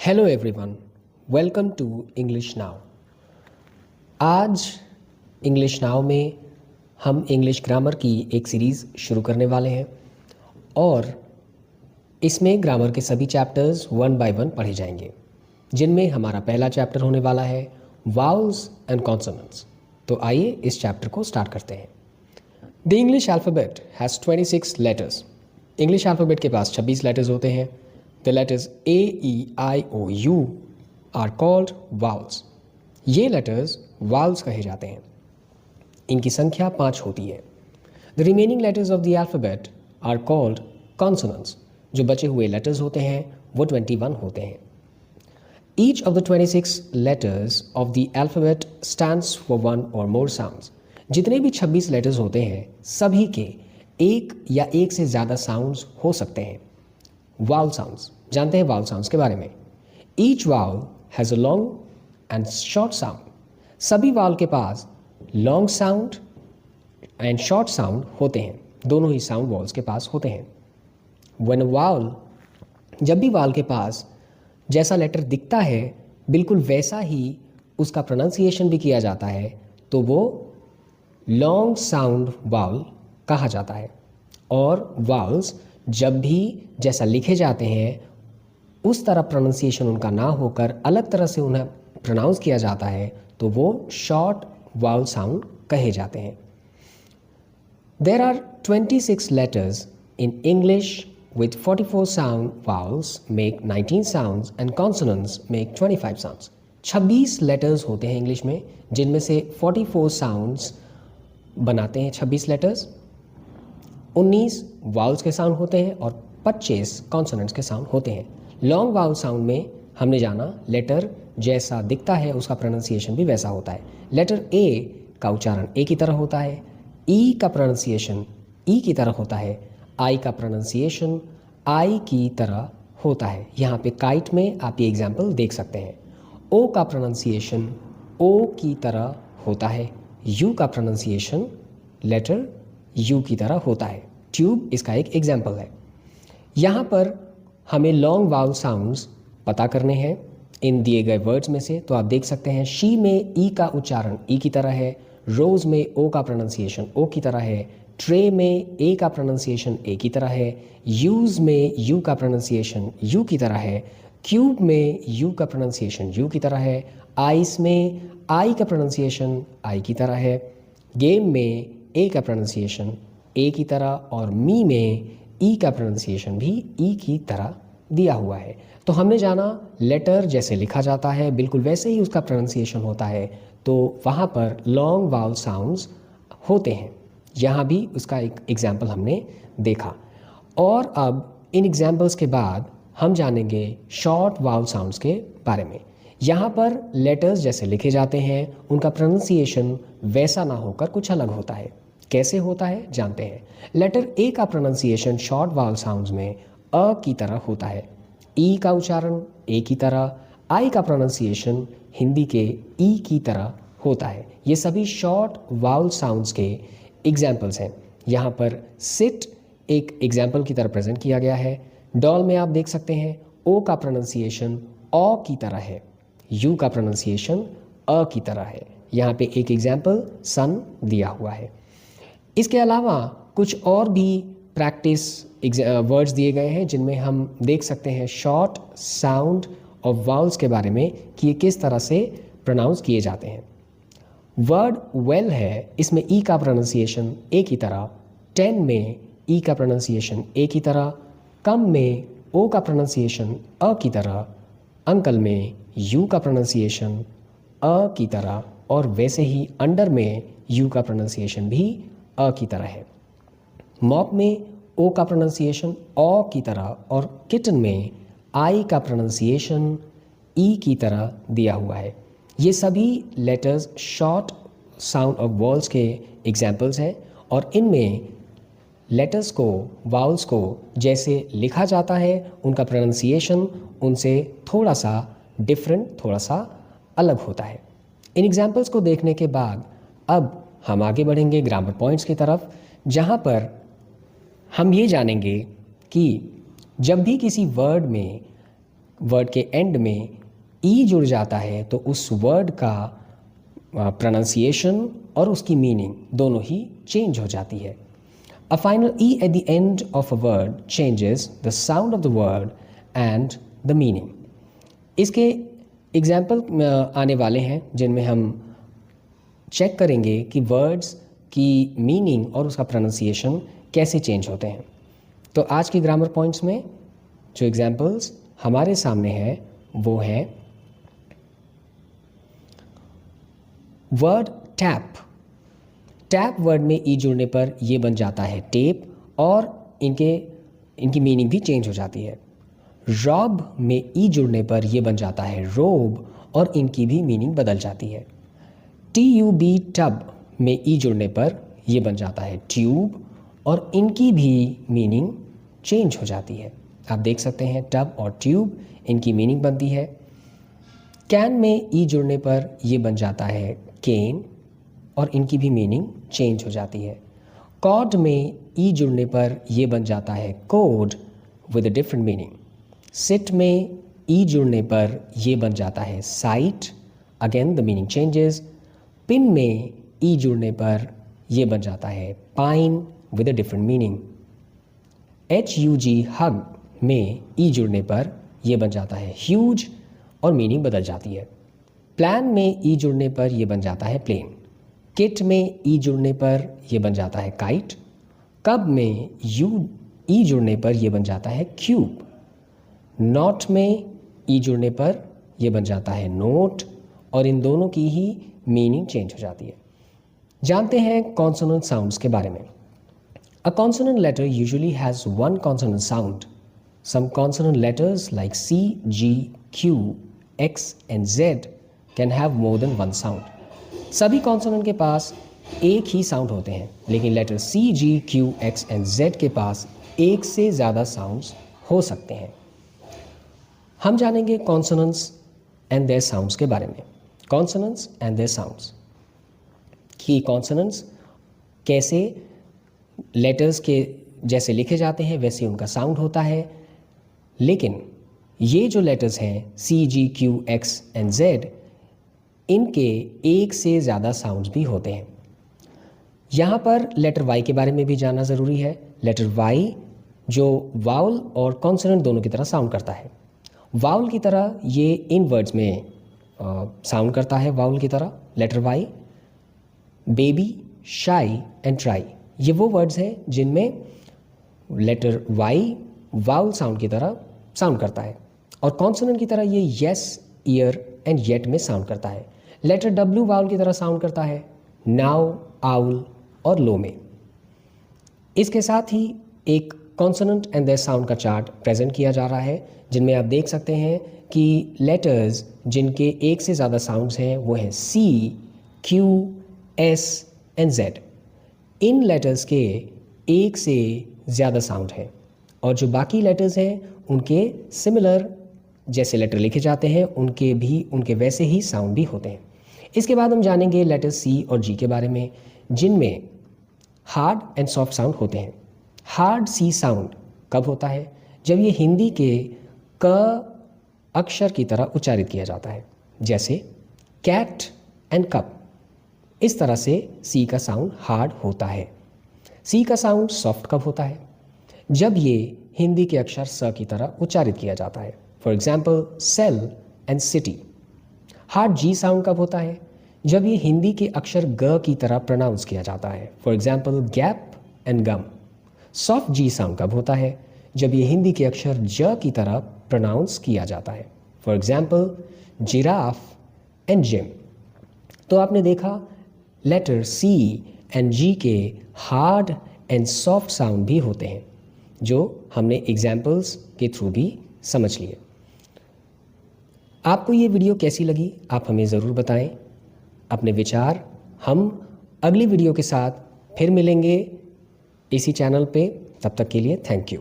Hello everyone, welcome to English now. आज English now में हम इंग्लिश ग्रामर की एक सीरीज़ शुरू करने वाले हैं और इसमें ग्रामर के सभी चैप्टर्स वन बाय वन पढ़े जाएंगे, जिनमें हमारा पहला चैप्टर होने वाला है वाउल्स एंड कॉन्सोनेंट्स। तो आइए इस चैप्टर को स्टार्ट करते हैं। The English alphabet has 26 letters. English alphabet के पास 26 लेटर्स होते हैं। The letters A, E, I, O, U are called vowels. ये letters vowels कहे जाते हैं। इनकी संख्या 5 होती है। The remaining letters of the alphabet are called consonants. जो बचे हुए letters होते हैं वो 21 होते हैं। Each of the 26 letters of the alphabet stands for one or more sounds. जितने भी 26 letters होते हैं सभी के एक या एक से ज़्यादा sounds हो सकते हैं। वाउल साउंड्स, जानते हैं वाउल साउंड्स के बारे में। Each vowel has a long and short sound. सभी वाउल के पास long sound and short sound होते हैं। दोनों ही साउंड वाउल्स के पास होते हैं। व्हेन अ वाउल, जब भी वाउल के पास जैसा लेटर दिखता है बिल्कुल वैसा ही उसका प्रोनाउंसिएशन भी किया जाता है तो वो लॉन्ग साउंड वाउल कहा जाता है। और वाउल्स जब भी जैसा लिखे जाते हैं उस तरह प्रोनाउंसिएशन उनका ना होकर अलग तरह से उन्हें प्रोनाउंस किया जाता है तो वो शॉर्ट वाउल साउंड कहे जाते हैं। There are 26 letters in English with 44 sound vowels make 19 sounds and consonants make 25 sounds. 26 letters होते हैं इंग्लिश में, जिनमें से 44 साउंड्स बनाते हैं 26 लेटर्स, 19 वाउल्स के साउंड होते हैं और 25 कॉन्सोनेंट्स के साउंड होते हैं। लॉन्ग वाउल साउंड में हमने जाना लेटर जैसा दिखता है उसका प्रोनाउंसिएशन भी वैसा होता है। लेटर ए का उच्चारण ए की तरह होता है, ई का प्रोनाउंसिएशन ई की तरह होता है, आई का प्रोनाउंसिएशन आई की तरह होता है। यहाँ पे काइट में आप ये एग्जाम्पल देख सकते हैं। ओ का प्रोनाउंसिएशन ओ की तरह होता है, यू का प्रोनाउंसिएशन लेटर यू की तरह होता है। ट्यूब इसका एक एग्जाम्पल है। यहाँ पर हमें लॉन्ग वाउल साउंड्स पता करने हैं इन दिए गए वर्ड्स में से। तो आप देख सकते हैं शी में ई का उच्चारण ई की तरह है, रोज़ में ओ का प्रोनाउंसिएशन ओ की तरह है, ट्रे में ए का प्रोनाउंसिएशन ए की तरह है, यूज़ में यू का प्रोनाउंसिएशन यू की तरह है, क्यूब में यू का प्रोनाउंसिएशन यू की तरह है, आइस में आई का प्रोनाउंसिएशन आई की तरह है, गेम में ए का प्रोनाउंसिएशन ए की तरह और मी में ई का प्रोनाउंसिएशन भी ई की तरह दिया हुआ है। तो हमने जाना लेटर जैसे लिखा जाता है बिल्कुल वैसे ही उसका प्रोनाउंसिएशन होता है, तो वहाँ पर लॉन्ग वाउल साउंड्स होते हैं। यहाँ भी उसका एक एग्जाम्पल हमने देखा। और अब इन एग्जाम्पल्स के बाद हम जानेंगे शॉर्ट वाउल साउंड्स के बारे में। यहाँ पर लेटर्स जैसे लिखे जाते हैं उनका प्रोनाउंसिएशन वैसा ना होकर कुछ अलग होता है। कैसे होता है जानते हैं। लेटर ए का प्रोनाउंसिएशन शॉर्ट वाउल साउंड्स में अ की तरह होता है, ई का उच्चारण ए की तरह, आई का प्रोनाउंसिएशन हिंदी के ई की तरह होता है। ये सभी शॉर्ट वाउल साउंड्स के एग्जाम्पल्स हैं। यहाँ पर सिट एक एग्जाम्पल की तरह प्रेजेंट किया गया है। डॉल में आप देख सकते हैं ओ का प्रोनाउंसिएशन ओ की तरह है, यू का प्रोनाउंसिएशन अ की तरह है। यहाँ पे एक एग्जाम्पल सन दिया हुआ है। इसके अलावा कुछ और भी प्रैक्टिस वर्ड्स दिए गए हैं जिनमें हम देख सकते हैं शॉर्ट साउंड और वाउल्स के बारे में कि ये किस तरह से प्रोनाउंस किए जाते हैं। वर्ड वेल है, इसमें ई का प्रोनाउंसिएशन ए की तरह, 10 में ई का प्रोनाउंसिएशन ए की तरह, कम में ओ का प्रोनाउंसिएशन अ की तरह, अंकल में यू का प्रोनाउंसिएशन अ की तरह और वैसे ही अंडर में यू का प्रोनाउंसिएशन भी अ की तरह है। मॉप में ओ का प्रोनाउंसिएशन ओ की तरह और किटन में आई का प्रोनाउंसिएशन ई की तरह दिया हुआ है। ये सभी letters short sound of walls के एग्जाम्पल्स हैं और इनमें लेटर्स को वाउल्स को जैसे लिखा जाता है उनका प्रोनाउंसिएशन उनसे थोड़ा सा डिफरेंट, थोड़ा सा अलग होता है। इन एग्जाम्पल्स को देखने के बाद अब हम आगे बढ़ेंगे ग्रामर पॉइंट्स की तरफ, जहाँ पर हम ये जानेंगे कि जब भी किसी वर्ड में वर्ड के एंड में ई जुड़ जाता है तो उस वर्ड का प्रोनाउंसिएशन और उसकी मीनिंग दोनों ही चेंज हो जाती है। A final E at the end of a word changes the sound of the word and the meaning. इसके एग्जाम्पल आने वाले हैं जिनमें हम चेक करेंगे कि वर्ड्स की मीनिंग और उसका प्रोनाउंसिएशन कैसे चेंज होते हैं। तो आज की ग्रामर पॉइंट्स में जो एग्जाम्पल्स हमारे सामने हैं वो है वर्ड टैप। टैप वर्ड में ई जुड़ने पर ये बन जाता है टेप और इनकी मीनिंग भी चेंज हो जाती है। रॉब में ई जुड़ने पर यह बन जाता है रोब और इनकी भी मीनिंग बदल जाती है। TUB टब में ई जुड़ने पर यह बन जाता है ट्यूब और इनकी भी मीनिंग चेंज हो जाती है। आप देख सकते हैं टब और ट्यूब इनकी मीनिंग बनती है। कैन में ई जुड़ने पर यह बन जाता है केन और इनकी भी मीनिंग चेंज हो जाती है। कॉड में ई जुड़ने पर यह बन जाता है code with a different meaning. Sit में ई जुड़ने पर यह बन जाता है site, again the meaning changes. Pin में ई जुड़ने पर यह बन जाता है pine with a different meaning. HUG hug में ई जुड़ने पर यह बन जाता है ह्यूज और मीनिंग बदल जाती है। प्लान में ई जुड़ने पर यह बन जाता है प्लेन। किट में ई जुड़ने पर यह बन जाता है काइट। कब में ई जुड़ने पर यह बन जाता है क्यूब। नॉट में ई जुड़ने पर यह बन जाता है नोट और इन दोनों की ही मीनिंग चेंज हो जाती है। जानते हैं कॉन्सोनेंट साउंड्स के बारे में। A consonant letter usually has one consonant sound. Some consonant letters like C, G, Q, X and Z can have more than one sound. सभी कॉन्सोनेंट के पास एक ही साउंड होते हैं, लेकिन letter C, G, Q, X and Z के पास एक से ज़्यादा साउंड्स हो सकते हैं। हम जानेंगे कॉन्सोनेंट्स एंड देयर साउंड्स के बारे में। कॉन्सोनेंट्स एंड देयर साउंड्स कि कॉन्सोनेंट्स कैसे लेटर्स के जैसे लिखे जाते हैं वैसे उनका साउंड होता है, लेकिन ये जो लेटर्स हैं C, G, Q, X and Z इनके एक से ज़्यादा साउंड्स भी होते हैं। यहाँ पर लेटर Y के बारे में भी जानना ज़रूरी है। लेटर Y जो वाउल और कॉन्सोनेंट दोनों की तरह साउंड करता है। वाउल की तरह ये इन वर्ड्स में साउंड करता है वाउल की तरह। Letter Y baby, shy and try ये वो वर्ड्स हैं जिनमें लेटर Y वाउल साउंड की तरह साउंड करता है और कॉन्सोनेंट की तरह ये यस, ईयर एंड येट में साउंड करता है। लेटर W वाउल की तरह साउंड करता है नाउ, आउल और लो में। इसके साथ ही एक कॉन्सोनेंट एंड देयर साउंड का चार्ट प्रेजेंट किया जा रहा है जिनमें आप देख सकते हैं कि लेटर्स जिनके एक से ज़्यादा साउंड्स हैं वो हैं C, Q, S and Z। In letters के एक से ज़्यादा साउंड हैं और जो बाकी लेटर्स हैं उनके सिमिलर जैसे लेटर लिखे जाते हैं उनके वैसे ही साउंड भी होते हैं। इसके बाद हम जानेंगे लेटर C और G के बारे में जिनमें हार्ड एंड सॉफ्ट साउंड होते हैं। हार्ड C साउंड कब होता है? जब ये हिंदी के क अक्षर की तरह उच्चारित किया जाता है, जैसे कैट एंड कप। इस तरह से C का साउंड हार्ड होता है। C का साउंड सॉफ्ट कब होता है? जब ये हिंदी के अक्षर स की तरह उच्चारित किया जाता है। For example cell and city. Hard G sound कब होता है? जब ये हिंदी के अक्षर ग की तरह प्रोनाउंस किया जाता है। For example gap and gum. Soft G sound कब होता है? जब ये हिंदी के अक्षर ज की तरह प्रोनाउंस किया जाता है। For example giraffe and gym. तो आपने देखा लेटर C एंड G के हार्ड एंड सॉफ्ट साउंड भी होते हैं जो हमने एग्जाम्पल्स के थ्रू भी समझ लिए। आपको ये वीडियो कैसी लगी आप हमें ज़रूर बताएं अपने विचार। हम अगली वीडियो के साथ फिर मिलेंगे इसी चैनल पे। तब तक के लिए थैंक यू।